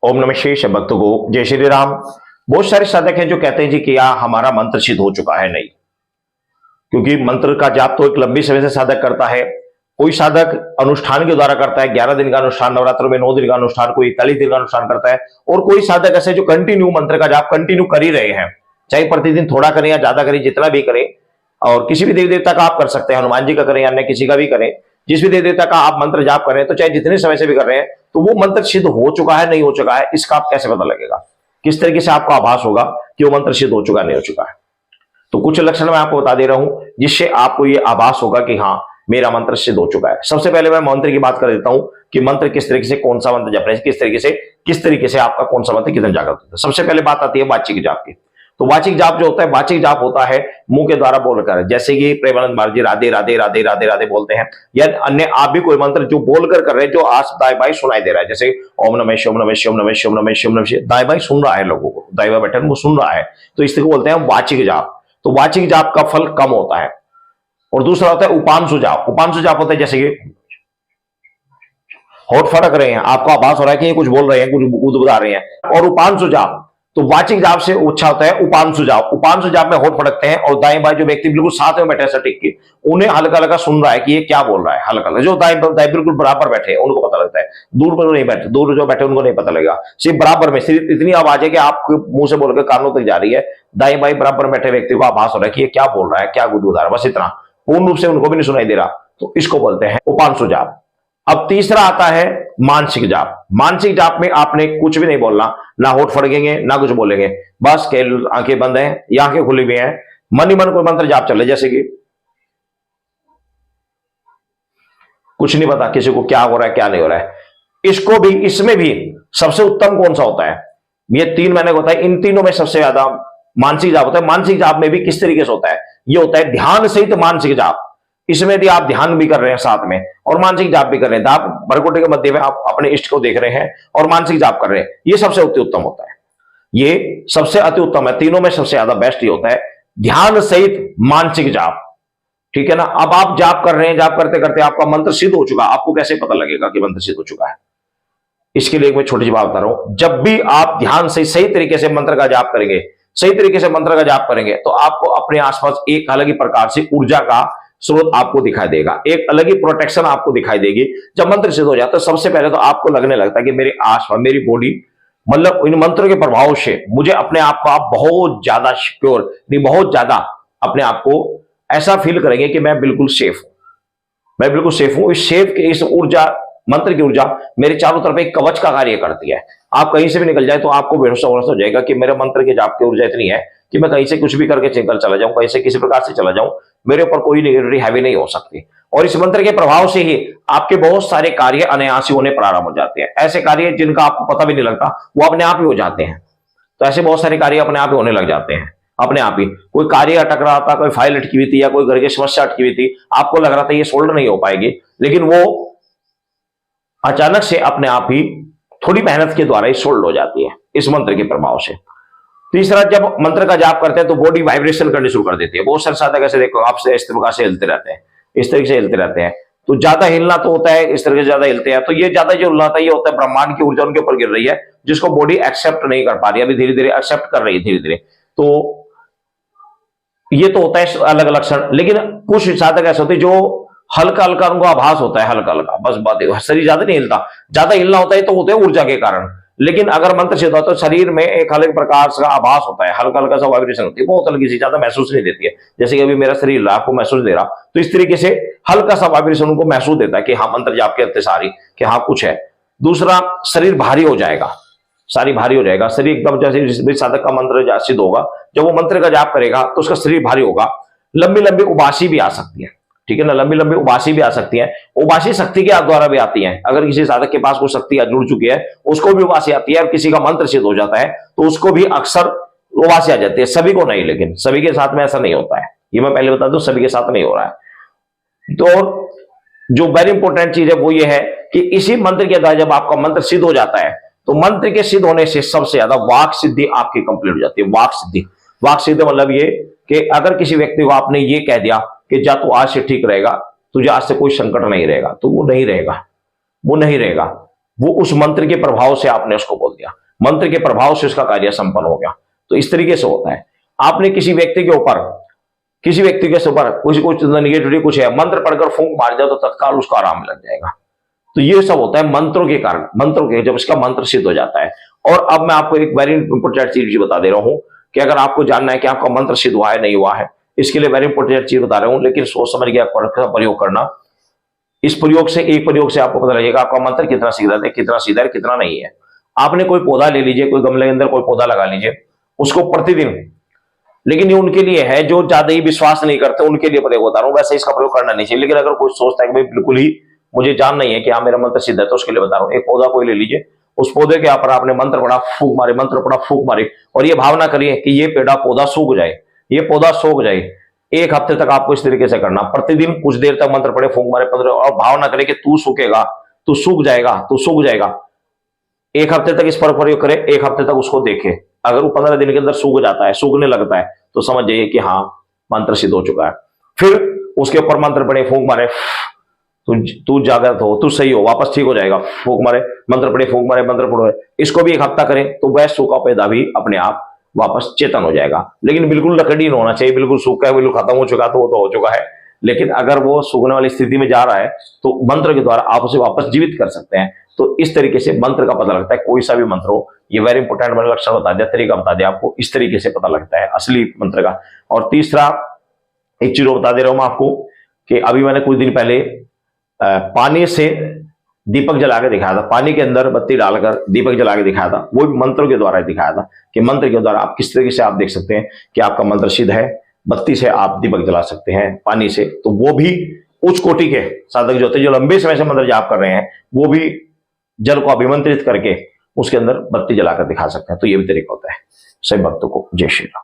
ओम नमः शिवाय। भक्तों को जय श्री राम। बहुत सारे साधक हैं जो कहते हैं जी कि यार हमारा मंत्र सिद्ध हो चुका है। नहीं, क्योंकि मंत्र का जाप तो एक लंबी समय से साधक करता है। कोई साधक अनुष्ठान के द्वारा करता है, 11 दिन का अनुष्ठान, नवरात्र में 9 दिन का अनुष्ठान, कोई 41 दिन का अनुष्ठान करता है। और कोई साधक ऐसे जो कंटिन्यू मंत्र का जाप कंटिन्यू कर ही रहे हैं, चाहे प्रतिदिन थोड़ा करें या ज्यादा करें, जितना भी करें। और किसी भी देवी देवता का आप कर सकते हैं, हनुमान जी का करें या अन्य किसी का भी करें, जिस भी देवी देवता का आप मंत्र जाप करें, तो चाहे जितने समय से भी कर रहे हैं, तो वो मंत्र सिद्ध हो चुका है नहीं हो चुका है, इसका आप कैसे पता लगेगा? किस तरीके से आपको आभास होगा कि वो मंत्र सिद्ध हो चुका नहीं हो चुका है? तो कुछ लक्षण मैं आपको बता दे रहा हूं जिससे आपको ये आभास होगा कि हाँ मेरा मंत्र सिद्ध हो चुका है। सबसे पहले मैं मंत्र की बात कर देता हूं कि मंत्र किस तरीके से, कौन सा मंत्र जपना है, किस तरीके से आपका कौन सा मंत्र कितना जागृत होता है। सबसे पहले बात आती है वाचिक जाप की। तो वाचिक जाप जो होता है, वाचिक जाप होता है मुंह के द्वारा बोलकर, जैसे कि प्रेमानंद महाराज जी राधे राधे राधे राधे राधे बोलते हैं, या अन्य आप भी कोई मंत्र जो बोलकर कर रहे हैं, जो आज दाएं बाएं सुनाई दे रहा है, जैसे ओम नमः शिवाय, ओम नमः शिवाय, ओम नमः शिवाय, ओम नमः शिवाय, ओम नमः शिवाय, दाएं बाएं सुन रहा है, लोगों को दाएं बाएं बैठे वो सुन रहा है, तो इसको बोलते हैं वाचिक जाप। तो वाचिक जाप का फल कम होता है। और दूसरा होता है उपांशु जाप। उपांशु जाप होता है जैसे कि होठ फड़क रहे हैं, आपको आभास हो रहा है कि ये कुछ बोल रहे हैं, कुछ गुदगुदा रहे हैं। और उपांशु जाप, तो वाचिक जाप से अच्छा होता है उपांशु जाप। उपांशु जाप में होठ फड़कते हैं और दाएं बाएं जो व्यक्ति बिल्कुल साथ में बैठे टिक के, उन्हें हल्का हल्का सुन रहा है कि ये क्या बोल रहा है, हल्का हल्का। जो दाएं बिल्कुल बराबर बैठे हैं उनको पता लगता है, दूर पर नहीं बैठे, दूर जो बैठे उनको नहीं पता लगेगा। सिर्फ बराबर में सिर्फ इतनी आवाज है कि आपके मुंह से बोलकर कानों तक जा रही है, दाएं बाएं बराबर बैठे व्यक्ति को आभास हो रहा है कि ये क्या बोल रहा है, क्या गुदगुदा रहा है, बस इतना, पूर्ण रूप से उनको भी नहीं सुनाई दे रहा। तो इसको बोलते हैं उपांशु जाप। अब तीसरा आता है मानसिक जाप। मानसिक जाप में आपने कुछ भी नहीं बोलना, ना होठ फड़केंगे ना कुछ बोलेंगे, बस आंखें बंद हैं या आंखें खुली हुई हैं, मन ही मन कोई मंत्र जाप चले, जैसे कि कुछ नहीं पता किसी को क्या हो रहा है क्या नहीं हो रहा है। इसको भी, इसमें भी सबसे उत्तम कौन सा होता है? ये तीन मैंने बताया, इन तीनों में सबसे ज्यादा मानसिक जाप होता है। मानसिक जाप में भी किस तरीके से होता है? ये होता है ध्यान सहित मानसिक जाप। इसमें भी आप ध्यान भी कर रहे हैं साथ में और मानसिक जाप भी कर रहे हैं, आप भरकुटी के मध्य में आप अपने इष्ट को देख रहे हैं और मानसिक जाप कर रहे हैं, ये सबसे अति उत्तम होता है। ये सबसे अति उत्तम है, तीनों में सबसे ज्यादा बेस्ट ये होता है ध्यान सहित मानसिक जाप। ठीक है ना? अब आप जाप कर रहे हैं, जाप करते करते आपका मंत्र सिद्ध हो चुका, आपको कैसे पता लगेगा कि मंत्र सिद्ध हो चुका है? इसके लिए मैं छोटी सी बात बता रहा हूं। जब भी आप ध्यान से सही तरीके से मंत्र का जाप करेंगे, सही तरीके से मंत्र का जाप करेंगे, तो आपको अपने आसपास एक अलग ही प्रकार से ऊर्जा का स्रोत आपको दिखाई देगा, एक अलग ही प्रोटेक्शन आपको दिखाई देगी। जब मंत्र सिद्ध हो जाता है, सबसे पहले तो आपको लगने लगता है कि मेरे आसपास मेरी बॉडी, मतलब इन मंत्रों के प्रभाव से मुझे अपने आप को आप बहुत ज्यादा सिक्योर, बहुत ज्यादा अपने आप को ऐसा फील करेंगे कि मैं बिल्कुल सेफ हूं, मैं बिल्कुल सेफ हूं। इस सेफ के, इस ऊर्जा, मंत्र की ऊर्जा मेरे चारों तरफ एक कवच का कार्य करती है। आप कहीं से भी निकल जाए तो आपको भरोसा हो जाएगा कि मेरे मंत्र के जाप की ऊर्जा इतनी है कि मैं कहीं से कुछ भी करके चल चला जाऊं, कहीं से किसी प्रकार से चला जाऊं, मेरे ऊपर कोई नेगेटिविटी हैवी नहीं हो सकती। और इस मंत्र के प्रभाव से ही आपके बहुत सारे कार्य अनायास होने प्रारंभ हो जाते हैं। ऐसे कार्य जिनका आपको पता भी नहीं लगता, वो अपने आप ही हो जाते हैं। तो ऐसे बहुत सारे कार्य अपने आप ही होने लग जाते हैं, अपने आप ही। कोई कार्य अटक रहा था, कोई फाइल अटकी हुई थी या कोई घर की समस्या अटकी हुई थी, आपको लग रहा था ये सोल्व नहीं हो पाएगी, लेकिन वो अचानक से अपने आप ही थोड़ी मेहनत के द्वारा ही सोल्व हो जाती है इस मंत्र के प्रभाव से। तीसरा, जब मंत्र का जाप करते हैं तो बॉडी वाइब्रेशन करनी शुरू कर देती है। बहुत सारे साधक ऐसे देखो आपसे इस प्रकार से हिलते रहते हैं, इस तरीके से हिलते रहते हैं। तो ज्यादा हिलना तो होता है, इस तरह से ज्यादा हिलते हैं, तो ये ज्यादा जो हिलना होता है ये होता है ब्रह्मांड की ऊर्जा उनके ऊपर गिर रही है, जिसको बॉडी एक्सेप्ट नहीं कर पा रही, अभी धीरे धीरे एक्सेप्ट कर रही है धीरे धीरे। तो ये तो होता है अलग अलग लक्षण। लेकिन कुछ साधक ऐसे होते हैं जो हल्का हल्का उनको आभास होता है, हल्का हल्का, बस बात है, शरीर ज्यादा नहीं हिलता। ज्यादा हिलना होता है तो होते हैं ऊर्जा के कारण। लेकिन अगर मंत्र सिद्ध होता है तो शरीर में एक अलग प्रकार का आभास होता है, हल्का हल्का सा वाइब्रेशन होती है, बहुत हल्की सी, ज्यादा महसूस नहीं देती है। जैसे कि अभी मेरा शरीर आपको महसूस दे रहा, तो इस तरीके से हल्का सा वाइब्रेशन उनको महसूस देता है कि हाँ मंत्र जाप के सारी कि हाँ कुछ है। दूसरा, शरीर भारी हो जाएगा, सारी भारी हो जाएगा शरीर एकदम। जैसे जिस साधक का मंत्र सिद्ध होगा, जब वो मंत्र का जाप करेगा तो उसका शरीर भारी होगा। लंबी लंबी उबासी भी आ सकती है, ठीक है ना? लंबी लंबी उबासी भी आ सकती है। उबासी शक्ति के द्वारा भी आती है। अगर किसी साधक के पास कोई शक्ति जुड़ चुकी है, उसको भी उबासी आती है। और किसी का मंत्र सिद्ध हो जाता है तो उसको भी अक्सर उबासी आ जाती है, सभी को नहीं, लेकिन सभी के साथ में ऐसा नहीं होता है। ये मैं पहले बता दूं, सभी के साथ नहीं हो रहा है। तो जो वेरी इंपॉर्टेंट चीज है वो ये है कि इसी मंत्र के द्वारा जब आपका मंत्र सिद्ध हो जाता है, तो मंत्र के सिद्ध होने से सबसे ज्यादा वाक सिद्धि आपकी कंप्लीट हो जाती है। वाक सिद्धि, वाक सिद्धि मतलब ये कि अगर किसी व्यक्ति को आपने ये कह दिया कि जा तू आज से ठीक रहेगा, तुझे आज से कोई संकट नहीं रहेगा, तो वो नहीं रहेगा, वो नहीं रहेगा। वो उस मंत्र के प्रभाव से आपने उसको बोल दिया, मंत्र के प्रभाव से उसका कार्य संपन्न हो गया। तो इस तरीके से होता है। आपने किसी व्यक्ति के ऊपर कुछ निगेटिविटी कुछ है, मंत्र पढ़कर फूंक मार जाए तो तत्काल उसको आराम लग जाएगा। तो ये सब होता है मंत्रों के कारण, मंत्रों के जब इसका मंत्र सिद्ध हो जाता है। और अब मैं आपको एक वेरी इंपोर्टेंट चीज बता दे रहा हूं कि अगर आपको जानना है कि आपका मंत्र सिद्ध हुआ है नहीं हुआ है, इसके लिए वेरी इंपोर्टेंट चीज बता रहा हूं, लेकिन सोच समझ के प्रयोग करना। इस प्रयोग से, एक प्रयोग से आपको पता लगेगा आपका मंत्र कितना सीधा है, कितना सीधा है, कितना नहीं है। आपने कोई पौधा ले लीजिए, कोई गमले के अंदर कोई पौधा लगा लीजिए, उसको प्रतिदिन, लेकिन ये उनके लिए है जो ज्यादा ही विश्वास नहीं करते, उनके लिए प्रयोग बता रहा हूं, वैसे इसका प्रयोग करना नहीं चाहिए। लेकिन अगर कोई सोचता है कि भाई बिल्कुल ही मुझे जान नहीं है कि हाँ मेरा मंत्र सिद्ध है, तो उसके लिए बता रहा हूं। एक पौधा कोई ले लीजिए, उस पौधे के ऊपर आपने मंत्र पढ़ा, फूंक मारे, मंत्र पढ़ा, फूंक मारे, और ये भावना करिए कि ये पेड़ा पौधा सूख जाए, ये पौधा सूख जाए। एक हफ्ते तक आपको इस तरीके से करना, प्रतिदिन कुछ देर तक मंत्र पढ़े, फूंक मारे, और भावना करे कि तू सूखेगा, तू सूख जाएगा, तू सूख जाएगा। एक हफ्ते तक इस पर प्रयोग करें, एक हफ्ते तक उसको देखें। अगर वो 15 दिन के अंदर सूख जाता है, सूखने लगता है, तो समझ जाइए कि हाँ मंत्र सिद्ध हो चुका है। फिर उसके ऊपर मंत्र पढ़े, फूंक मारे, तू जागृत हो, तू सही हो, वापस ठीक हो जाएगा, फूंक मारे, मंत्र पढ़े, फूंक मारे, मंत्र पढ़ो। इसको भी एक हफ्ता करें तो वह सूखा पेड़ा भी अपने आप वापस चेतन हो जाएगा। लेकिन बिल्कुल लकड़ी नहीं होना चाहिए, बिल्कुल सूखा है, बिल्कुल खत्म हो चुका, तो वो तो हो चुका है। लेकिन अगर वो सूखने वाली स्थिति में जा रहा है तो मंत्र के द्वारा आप उसे वापस जीवित कर सकते हैं। तो इस तरीके से मंत्र का पता लगता है, कोई सा भी मंत्र हो। ये वेरी इंपॉर्टेंट मैंने लक्षण बता दिया, तरीका बता दिया आपको, इस तरीके से पता लगता है असली मंत्र का। और तीसरा एक चीज बता दे रहा हूं मैं आपको कि अभी मैंने कुछ दिन पहले पानी से दीपक जला के दिखाया था, पानी के अंदर बत्ती डालकर दीपक जला के दिखाया था। वो भी मंत्रों के द्वारा दिखाया था कि मंत्र के द्वारा आप किस तरीके से आप देख सकते हैं कि आपका मंत्र सिद्ध है। बत्ती से आप दीपक जला सकते हैं, पानी से, तो वो भी उच्च कोटि के साधक जो होते हैं, जो लंबे समय से मंत्र जाप कर रहे हैं, वो भी जल को अभिमंत्रित करके उसके अंदर बत्ती जलाकर दिखा सकते हैं। तो ये भी तरीका होता है। सभी भक्तों को जय श्री राम।